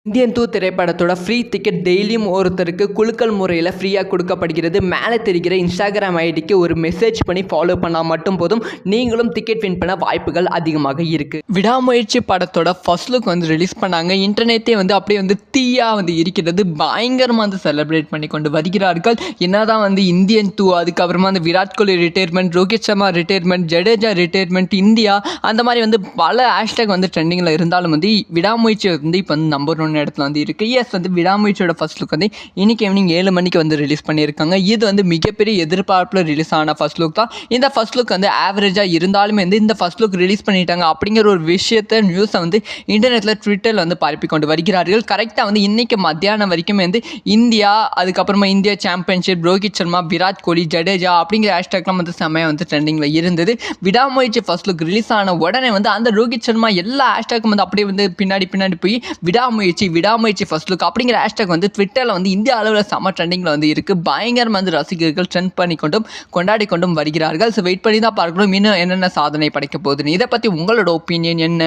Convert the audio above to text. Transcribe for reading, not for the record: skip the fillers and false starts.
Indian 2 திரைப்படத்தோட free ticket டெய்லியும் ஒருத்தருக்கு குலுக்கல் முறையில் ஃப்ரீயாக கொடுக்கப்படுகிறது. மேலே தெரிகிற இன்ஸ்டாகிராம் ஐடிக்கு ஒரு மெசேஜ் பண்ணி ஃபாலோ பண்ணால் மட்டும் போதும், நீங்களும் டிக்கெட் வின் பண்ண வாய்ப்புகள் அதிகமாக இருக்குது. விடாமுயற்சி படத்தோட ஃபர்ஸ்ட் லுக் ரிலீஸ் பண்ணாங்க. இன்டர்நெட்டே அப்படியே தீயாக இருக்கிறது. பயங்கரமாக செலிப்ரேட் பண்ணி கொண்டு வருகிறார்கள். என்னதான் இந்தியன் 2, அதுக்கப்புறமா Virat Kohli retirement, Rohit Sharma retirement, Jadeja retirement, India அந்த மாதிரி பல ஹேஷ்டேக் ட்ரெண்டிங்கில் இருந்தாலும் விடாமுயற்சி இப்போ நம்பர் 1 இடத்துல இருக்கு. எஸ் விடாமுயற்சியோட ஃபர்ஸ்ட் லுக் இன்னைக்கு ஈவினிங் 7 மணிக்கு ரிலீஸ் பண்ணியிருக்காங்க. இது மிகப்பெரிய எதிர்பார்ப்பில் ரிலீஸ் ஆன ஃபர்ஸ்ட் லுக் தான். இந்த ஃபர்ஸ்ட் லுக் ஆவரேஜாக இருந்தாலுமே இந்த ஃபர்ஸ்ட் லுக் ரிலீஸ் பண்ணிட்டாங்க அப்படிங்கிற ஒரு விஷயத்தை நியூஸை இன்டர்நெட்டில் ட்விட்டரில் பரப்பி கொண்டு வருகிறார்கள். கரெக்டாக இன்னைக்கு மத்தியானம் வரைக்கும் இந்தியா, அதுக்கப்புறமா இந்தியா சாம்பியன்ஷிப், ரோஹித் சர்மா, விராட் கோலி, ஜடேஜா அப்படிங்கிற ஹேஷ்டேக்லாம் செம்மையாக ட்ரெண்டிங்கில் இருந்தது. விடாமுயற்சி ஃபர்ஸ்ட் லுக் ரிலீஸ் ஆன உடனே அந்த ரோஹித் சர்மா எல்லா ஹேஷ்டேக்கும் அப்படியே பின்னாடி போய் விடாமுயற்சி ஃபர்ஸ்ட் லுக் அப்படிங்கிற ஹேஷ்டேக் ட்விட்டரில் இந்திய அளவில் செம்ம ட்ரெண்டிங்கில் இருக்குது. பயங்கரமாக ரசிகர்கள் ட்ரெண்ட் பண்ணிக்கொண்டும் கொண்டாடி கொண்டும் வருகிறார்கள். ஸோ வெயிட் பண்ணி தான் பார்க்கணும் இன்னும் என்னென்ன சாதனை படைக்க போகுதுன்னு. இதை பற்றி உங்களோட ஒப்பீனியன் என்ன?